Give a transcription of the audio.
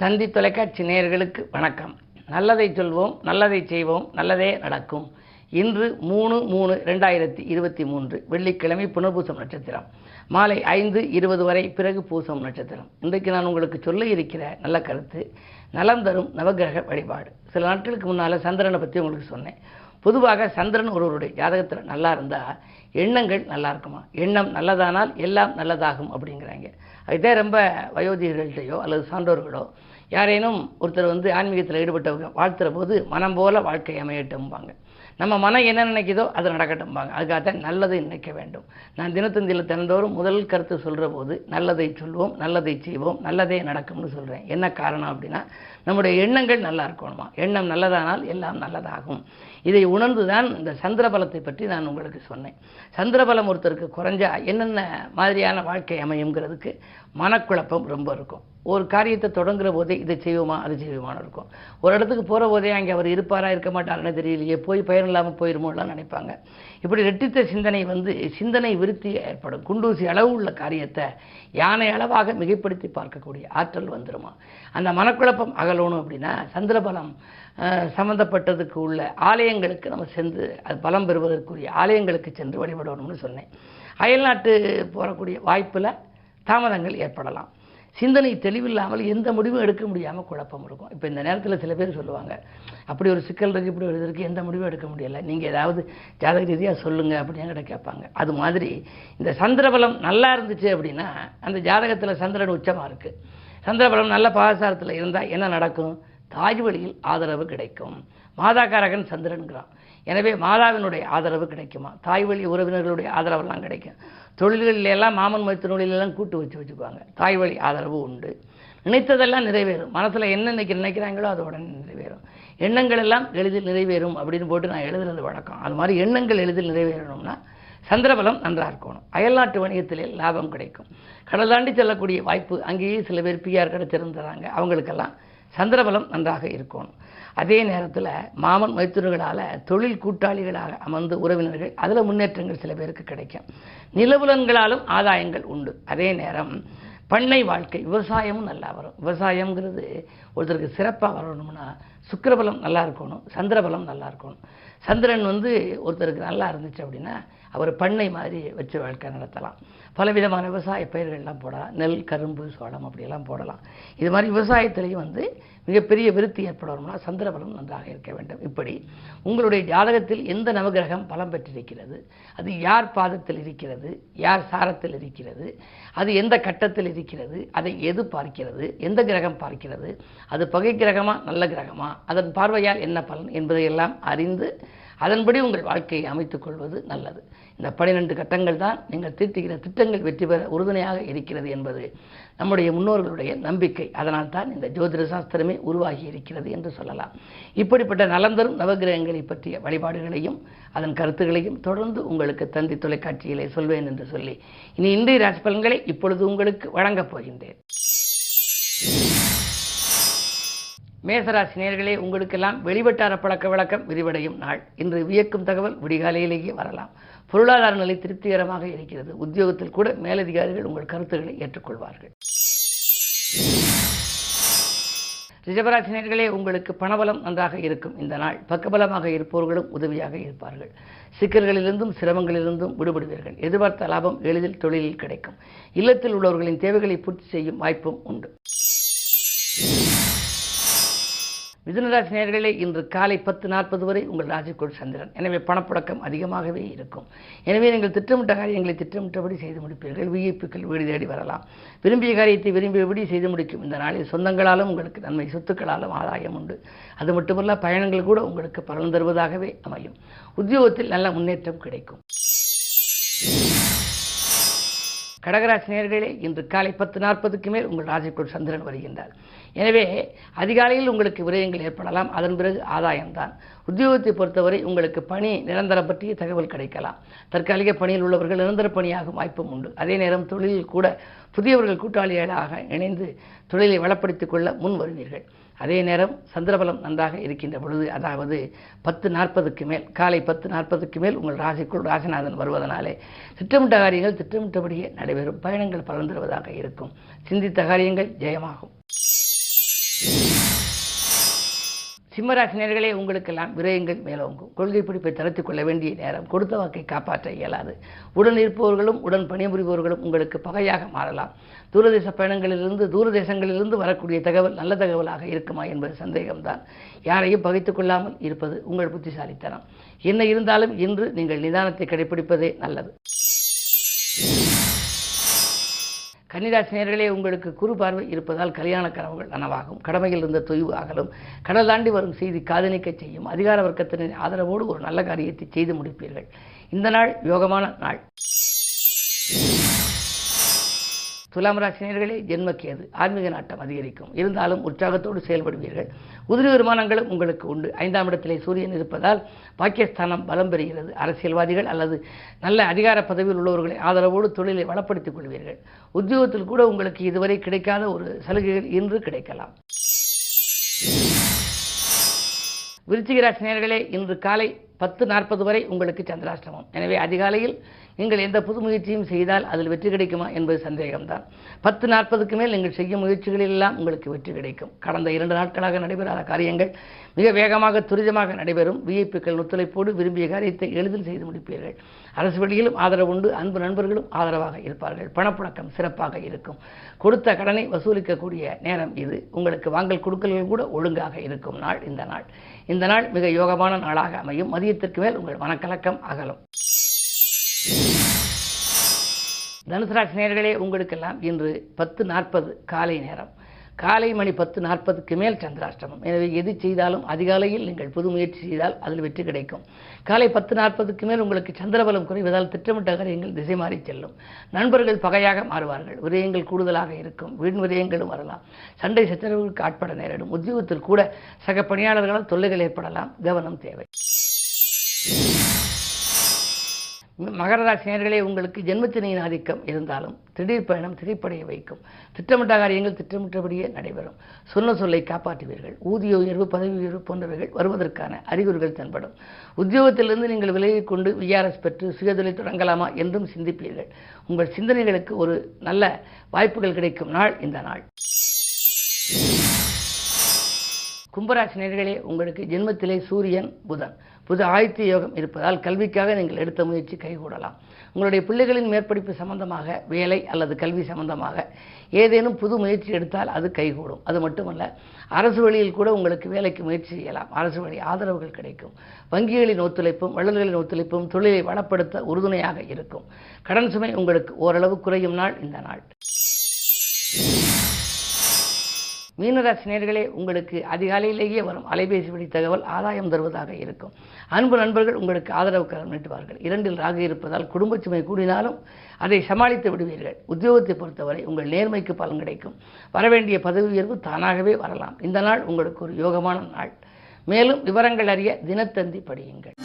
தந்தி தொலைக்காட்சி நேயர்களுக்கு வணக்கம். நல்லதை சொல்வோம், நல்லதை செய்வோம், நல்லதே நடக்கும். இன்று 3/3/2023 வெள்ளிக்கிழமை புனர்பூசம் நட்சத்திரம், மாலை 5:20 வரை, பிறகு பூசம் நட்சத்திரம். இன்றைக்கு நான் உங்களுக்கு சொல்ல இருக்கிற நல்ல கருத்து நலம் தரும் நவகிரக வழிபாடு. சில நாட்களுக்கு முன்னால் சந்திரனை பற்றி உங்களுக்கு சொன்னேன். பொதுவாக சந்திரன் ஒருவருடைய ஜாதகத்தில் நல்லா இருந்தால் எண்ணங்கள் நல்லா இருக்குமா, எண்ணம் நல்லதானால் எல்லாம் நல்லதாகும் அப்படிங்கிறாங்க. அதுதான் ரொம்ப வயோதிகர்கள்ட்டையோ அல்லது சான்றோர்களோ யாரேனும் ஒருத்தர் ஆன்மீகத்தில் ஈடுபட்டவங்க வாழ்த்துற போது மனம் போல வாழ்க்கை அமையட்டும்பாங்க. நம்ம மனம் என்ன நினைக்குதோ அது நடக்கட்டும்பாங்க. அதுக்காகத்தான் நல்லதை நினைக்க வேண்டும். நான் தினத்தந்தியில் தினந்தோறும் முதல் கருத்து சொல்கிற போது நல்லதை சொல்வோம், நல்லதை செய்வோம், நல்லதே நடக்கும்னு சொல்கிறேன். என்ன காரணம் அப்படின்னா, நம்முடைய எண்ணங்கள் நல்லா இருக்கணுமா. எண்ணம் நல்லதானால் எல்லாம் நல்லதாகும். இதை உணர்ந்து தான் இந்த சந்திரபலத்தை பற்றி நான் உங்களுக்கு சொன்னேன். சந்திரபலம் ஒருத்தருக்கு குறைஞ்சா என்னென்ன மாதிரியான வாழ்க்கை அமையுங்கிறதுக்கு மனக்குழப்பம் ரொம்ப இருக்கும். ஒரு காரியத்தை தொடங்குற போதே இதை செய்வோமா அது செய்வோமான்னு இருக்கும். ஒரு இடத்துக்கு போகிற போதே அங்கே அவர் இருப்பாரா இருக்க மாட்டாருன்னு தெரியலையே, போய் பயன் இல்லாமல் போயிருமோலாம் நினைப்பாங்க. இப்படி ரெட்டித்த சிந்தனை சிந்தனை விருத்தி ஏற்படும். குண்டூசி அளவு உள்ள காரியத்தை யானை அளவாக மிகைப்படுத்தி பார்க்கக்கூடிய ஆற்றல் வந்துருமா. அந்த மனக்குழப்பம் அகலணும் அப்படின்னா சந்திரபலம் சம்பந்தப்பட்டதுக்கு உள்ள ஆலயங்களுக்கு நம்ம சென்று அது பலம் பெறுவதற்குரிய ஆலயங்களுக்கு சென்று வழிபடணும்னு சொன்னேன். அயல்நாட்டு போகக்கூடிய வாய்ப்பில் தாமதங்கள் ஏற்படலாம். சிந்தனை தெளிவில்லாமல் எந்த முடிவும் எடுக்க முடியாமல் குழப்பம் இருக்கும். இப்போ இந்த நேரத்தில் சில பேர் சொல்லுவாங்க, அப்படி ஒரு சிக்கல் இருக்குது, இப்படி ஒரு இது இருக்குது, எந்த முடிவும் எடுக்க முடியலை, நீங்கள் ஏதாவது ஜாதக ரீதியாக சொல்லுங்கள் அப்படின்னு கேட்பாங்க. அது மாதிரி இந்த சந்திரபலம் நல்லா இருந்துச்சு அப்படின்னா, அந்த ஜாதகத்தில் சந்திரன் உச்சமாக இருக்குது, சந்திரபலம் நல்ல பாகசாரத்தில் இருந்தால் என்ன நடக்கும்? தாய் வழியில் ஆதரவு கிடைக்கும். மாதாக்காரகன் சந்திரன்கிறான். எனவே மாதாவினுடைய ஆதரவு கிடைக்குமா, தாய் வழி உறவினர்களுடைய ஆதரவெல்லாம் கிடைக்கும். தொழில்களிலெல்லாம் மாமன் மைத்துனொழிலெல்லாம் கூட்டு வச்சுக்குவாங்க. தாய் வழி ஆதரவு உண்டு. நினைத்ததெல்லாம் நிறைவேறும். மனசில் என்ன நினைக்கிறாங்களோ அது உடனே நிறைவேறும். எண்ணங்கள் எல்லாம் எளிதில் நிறைவேறும் அப்படின்னு போட்டு நான் எழுதுறது வழக்கம். அது மாதிரி எண்ணங்கள் எளிதில் நிறைவேறணும்னா சந்திரபலம் நன்றாக இருக்கணும். அயல்நாட்டு வணிகத்திலே லாபம் கிடைக்கும். கடல் தாண்டி செல்லக்கூடிய வாய்ப்பு அங்கேயே சில பேர் பிஆர் கிடைச்சிருந்துறாங்க. அவங்களுக்கெல்லாம் சந்திரபலம் நன்றாக இருக்கணும். அதே நேரத்தில் மாமன் மைத்துனர்களால் தொழில் கூட்டாளிகளாக அமர்ந்து உறவினர்கள் அதில் முன்னேற்றங்கள் சில பேருக்கு கிடைக்கும். நிலபுலன்களாலும் ஆதாயங்கள் உண்டு. அதே நேரம் பண்ணை வாழ்க்கை, விவசாயமும் நல்லா வரும். விவசாயங்கிறது ஒருத்தருக்கு சிறப்பாக வரணும்னா சுக்கிரபலம் நல்லா இருக்கணும், சந்திரபலம் நல்லா இருக்கணும். சந்திரன் ஒருத்தருக்கு நல்லா இருந்துச்சு அப்படின்னா அவர் பண்ணை மாதிரி வச்சு வாழ்க்கை நடத்தலாம். பலவிதமான விவசாய பயிர்கள்லாம் போடலாம். நெல், கரும்பு, சோளம் அப்படியெல்லாம் போடலாம். இது மாதிரி விவசாயத்திலையும் மிகப்பெரிய விருத்தி ஏற்படணும்னா சந்திரபலம் நன்றாக இருக்க வேண்டும். இப்படி உங்களுடைய ஜாதகத்தில் எந்த நவகிரகம் பலம் பெற்றிருக்கிறது, அது யார் பாதத்தில் இருக்கிறது, யார் சாரத்தில் இருக்கிறது, அது எந்த கட்டத்தில் இருக்கிறது, அதை எது பார்க்கிறது, எந்த கிரகம் பார்க்கிறது, அது பகை கிரகமா நல்ல கிரகமா, அதன் பார்வையால் என்ன பலன் என்பதையெல்லாம் அறிந்து அதன்படி உங்கள் வாழ்க்கையை அமைத்துக் கொள்வது நல்லது. இந்த 12 கட்டங்கள் தான் நீங்கள் தீட்டுகிற திட்டங்கள் வெற்றி பெற உறுதுணையாக இருக்கிறது என்பது நம்முடைய முன்னோர்களுடைய நம்பிக்கை. அதனால் தான் இந்த ஜோதிட சாஸ்திரமே உருவாகி இருக்கிறது என்று சொல்லலாம். இப்படிப்பட்ட நலந்தரும் நவகிரகங்களை பற்றிய வழிபாடுகளையும் அதன் கருத்துக்களையும் தொடர்ந்து உங்களுக்கு தந்தி தொலைக்காட்சியிலே சொல்வேன் என்று சொல்லி இனி இன்றைய ராசி பலன்களை இப்பொழுது உங்களுக்கு வழங்கப் போகின்றேன். மேசராசி நேயர்களே, உங்களுக்கெல்லாம் வெளிவட்டார பழக்க வழக்கம் விரிவடையும் நாள். இன்று வியக்கும் தகவல் விடிகாலையிலேயே வரலாம். பொருளாதார நிலை திருப்திகரமாக இருக்கிறது. உத்தியோகத்தில் கூட மேலதிகாரிகள் உங்கள் கருத்துக்களை ஏற்றுக்கொள்வார்கள். ரிஷபராசி நேயர்களே, உங்களுக்கு பணபலம் நன்றாக இருக்கும் இந்த நாள். பக்கபலமாக இருப்பவர்களும் உதவியாக இருப்பார்கள். சிக்கல்களிலிருந்தும் சிரமங்களிலிருந்தும் விடுபடுவீர்கள். எதிர்பார்த்த லாபம் எளிதில் தொழிலில் கிடைக்கும். இல்லத்தில் உள்ளவர்களின் தேவைகளை பூர்த்தி செய்யும் வாய்ப்பும் உண்டு. மிதுனராசி நேயர்களே, இன்று காலை 10:40 வரை உங்கள் ராசிக்குள் சந்திரன். எனவே பணப்புழக்கம் அதிகமாகவே இருக்கும். எனவே நீங்கள் திட்டமிட்ட காரியங்களை திட்டமிட்டபடி செய்து முடிப்பீர்கள். விஐபிக்கள் வீடு தேடி வரலாம். விரும்பிய காரியத்தை விரும்பியபடி செய்து முடிக்கும் இந்த நாளில் சொந்தங்களாலும் உங்களுக்கு நன்மை, சொத்துக்களாலும் ஆதாயம் உண்டு. அது மட்டுமல்ல, பயணங்கள் கூட உங்களுக்கு பலன் தருவதாகவே அமையும். உத்தியோகத்தில் நல்ல முன்னேற்றம் கிடைக்கும். கடகராசி நேயர்களே, இன்று காலை 10:40க்கு மேல் உங்கள் ராசிக்குள் சந்திரன் வருகின்றார். எனவே அதிகாலையில் உங்களுக்கு விரயங்கள் ஏற்படலாம். அதன் பிறகு ஆதாயம்தான். உத்தியோகத்தை பொறுத்தவரை உங்களுக்கு பணி நிரந்தரம் பற்றிய தகவல் கிடைக்கலாம். தற்காலிக பணியில் உள்ளவர்கள் நிரந்தர பணியாகும் வாய்ப்பும் உண்டு. அதே நேரம் தொழிலில் கூட புதியவர்கள் கூட்டாளிகளாக இணைந்து தொழிலை வளப்படுத்திக் கொள்ள முன் வருவீர்கள். அதே நேரம் சந்திரபலம் நன்றாக இருக்கின்ற பொழுது, அதாவது 10:40க்கு மேல், காலை 10:40க்கு மேல் உங்கள் ராசிக்குள் ராசிநாதன் வருவதனாலே திட்டமிட்ட காரியங்கள் திட்டமிட்டபடியே நடைபெறும். பயணங்கள் பலன் தருவதாக இருக்கும். சிந்தித்த காரியங்கள் ஜெயமாகும். சிம்மராசி நேயர்களே, உங்களுக்கெல்லாம் விரயங்கள் மேலோங்கும். கொள்கை பிடிப்பை தளர்த்திக் கொள்ள வேண்டிய நேரம். கொடுத்த வாக்கை காப்பாற்ற இயலாது. உடன் இருப்பவர்களும் உடன் பணிபுரிபவர்களும் உங்களுக்கு பகையாக மாறலாம். தூரதேச பயணங்களிலிருந்து தூரதேசங்களிலிருந்து வரக்கூடிய தகவல் நல்ல தகவலாக இருக்குமா என்பது சந்தேகம்தான். யாரையும் பகைத்துக் கொள்ளாமல் இருப்பது உங்கள் புத்திசாலித்தனம். என்ன இருந்தாலும் இன்று நீங்கள் நிதானத்தை கடைபிடிப்பதே நல்லது. கன்னிராசி நேயர்களே, உங்களுக்கு குறு பார்வை இருப்பதால் கல்யாண கனவுகள் நனவாகும். கடமையில் இருந்த தொய்வு அகலும். கடல் தாண்டி வரும் செய்தி காதணிக்க செய்யும். அதிகார வர்க்கத்தினரின் ஆதரவோடு ஒரு நல்ல காரியத்தை செய்து முடிப்பீர்கள். இந்த நாள் யோகமான நாள். துலாம் ராசி நேயர்களே, ஜென்மக்கேது ஆன்மீக நாட்டம் அதிகரிக்கும். இருந்தாலும் உற்சாகத்தோடு செயல்படுவீர்கள். உதிரி வருமானங்களும் உங்களுக்கு உண்டு. 5ஆம் இடத்திலே சூரியன் இருப்பதால் பாக்கியஸ்தானம் பலம் பெறுகிறது. அரசியல்வாதிகள் அல்லது நல்ல அதிகார பதவியில் உள்ளவர்களை ஆதரவோடு தொழிலை வளப்படுத்திக் கொள்வீர்கள். உத்தியோகத்தில் கூட உங்களுக்கு இதுவரை கிடைக்காத ஒரு சலுகைகள் இன்று கிடைக்கலாம். விருச்சிக ராசி நேயர்களே, இன்று காலை 10:40 வரை உங்களுக்கு சந்திராஷ்டமம். எனவே அதிகாலையில் நீங்கள் எந்த புது முயற்சியும் செய்தால் அதில் வெற்றி கிடைக்குமா என்பது சந்தேகம்தான். 10:40க்கு மேல் நீங்கள் செய்யும் முயற்சிகளிலெல்லாம் உங்களுக்கு வெற்றி கிடைக்கும். கடந்த 2 நாட்களாக நடைபெறாத காரியங்கள் மிக வேகமாக துரிதமாக நடைபெறும். விஐபிக்கள் ஒத்துழைப்போடு விரும்பிய காரியத்தை எளிதில் செய்து முடிப்பீர்கள். அரசு வழியிலும் ஆதரவு உண்டு. அன்பு நண்பர்களும் ஆதரவாக இருப்பார்கள். பணப்புழக்கம் சிறப்பாக இருக்கும். கொடுத்த கடனை வசூலிக்கக்கூடிய நேரம் இது. உங்களுக்கு வாங்கல் கொடுக்கல்கள் கூட ஒழுங்காக இருக்கும் நாள் இந்த நாள். இந்த நாள் மிக யோகமான நாளாக அமையும். மதியத்திற்கு மேல் உங்கள் மனக்கலக்கம் அகலும். தனுசு ராசி நேயர்களே, உங்களுக்கெல்லாம் இன்று 10:40 காலை நேரம். காலை மணி 10:40க்கு மேல் சந்திராஷ்டமம். எனவே எது செய்தாலும் அதிகாலையில் நீங்கள் புது முயற்சி செய்தால் அதில் வெற்றி கிடைக்கும். காலை 10:40க்கு மேல் உங்களுக்கு சந்திரபலம் குறைவதால் திட்டமிட்ட காரியங்கள் திசை மாறி செல்லும். நண்பர்கள் பகையாக மாறுவார்கள். விரயங்கள் கூடுதலாக இருக்கும். வீண் விரயங்களும் வரலாம். சண்டை சச்சரவுகளுக்கு ஆட்பட நேரிடும். உத்தியோகத்தில் கூட சக பணியாளர்களால் தொல்லைகள் ஏற்படலாம். கவனம் தேவை. மகர ராசி நேயர்களே, உங்களுக்கு ஜென்மச்சனியின் ஆதிக்கம் இருந்தாலும் திடீர் பயணம் திரைப்படைய வைக்கும். திட்டமிட்ட காரியங்கள் திட்டமிட்டபடியே நடைபெறும். சொன்ன சொல்லை காப்பாற்றுவீர்கள். ஊதிய உயர்வு, பதவி உயர்வு போன்றவைகள் வருவதற்கான அறிகுறிகள் தென்படும். உத்தியோகத்திலிருந்து நீங்கள் விலகிக் கொண்டு விஆர்எஸ் பெற்று சுயதொழில் தொடங்கலாமா என்றும் சிந்திப்பீர்கள். உங்கள் சிந்தனைகளுக்கு ஒரு நல்ல வாய்ப்புகள் கிடைக்கும் நாள் இந்த நாள். கும்பராசி நேயர்களே, உங்களுக்கு ஜென்மத்திலே சூரியன் புத ஆதித்ய யோகம் இருப்பதால் கல்விக்காக நீங்கள் எடுத்த முயற்சி கைகூடலாம். உங்களுடைய பிள்ளைகளின் மேற்படிப்பு சம்பந்தமாக, வேலை அல்லது கல்வி சம்பந்தமாக ஏதேனும் புது முயற்சி எடுத்தால் அது கைகூடும். அது மட்டுமல்ல, அரசு வழியில் கூட உங்களுக்கு வேலைக்கு முயற்சி செய்யலாம். அரசு வழி ஆதரவுகள் கிடைக்கும். வங்கிகளின் ஒத்துழைப்பும் வள்ளல்களின் ஒத்துழைப்பும் தொழிலை வளப்படுத்த உறுதுணையாக இருக்கும். கடன் சுமை உங்களுக்கு ஓரளவு குறையும் நாள் இந்த நாள். மீனராசி நேயர்களே, உங்களுக்கு அதிகாலையிலேயே வரும் அலைபேசி வழி தகவல் ஆதாயம் தருவதாக இருக்கும். அன்பு நண்பர்கள் உங்களுக்கு ஆதரவு கரம் நீட்டுவார்கள். 2இல் ராகு இருப்பதால் குடும்ப சுமை கூடினாலும் அதை சமாளித்து விடுவீர்கள். உத்தியோகத்தை பொறுத்தவரை உங்கள் நேர்மைக்கு பலன் கிடைக்கும். வரவேண்டிய பதவி உயர்வு தானாகவே வரலாம். இந்த நாள் உங்களுக்கு ஒரு யோகமான நாள். மேலும் விவரங்கள் அறிய தினத்தந்தி படியுங்கள்.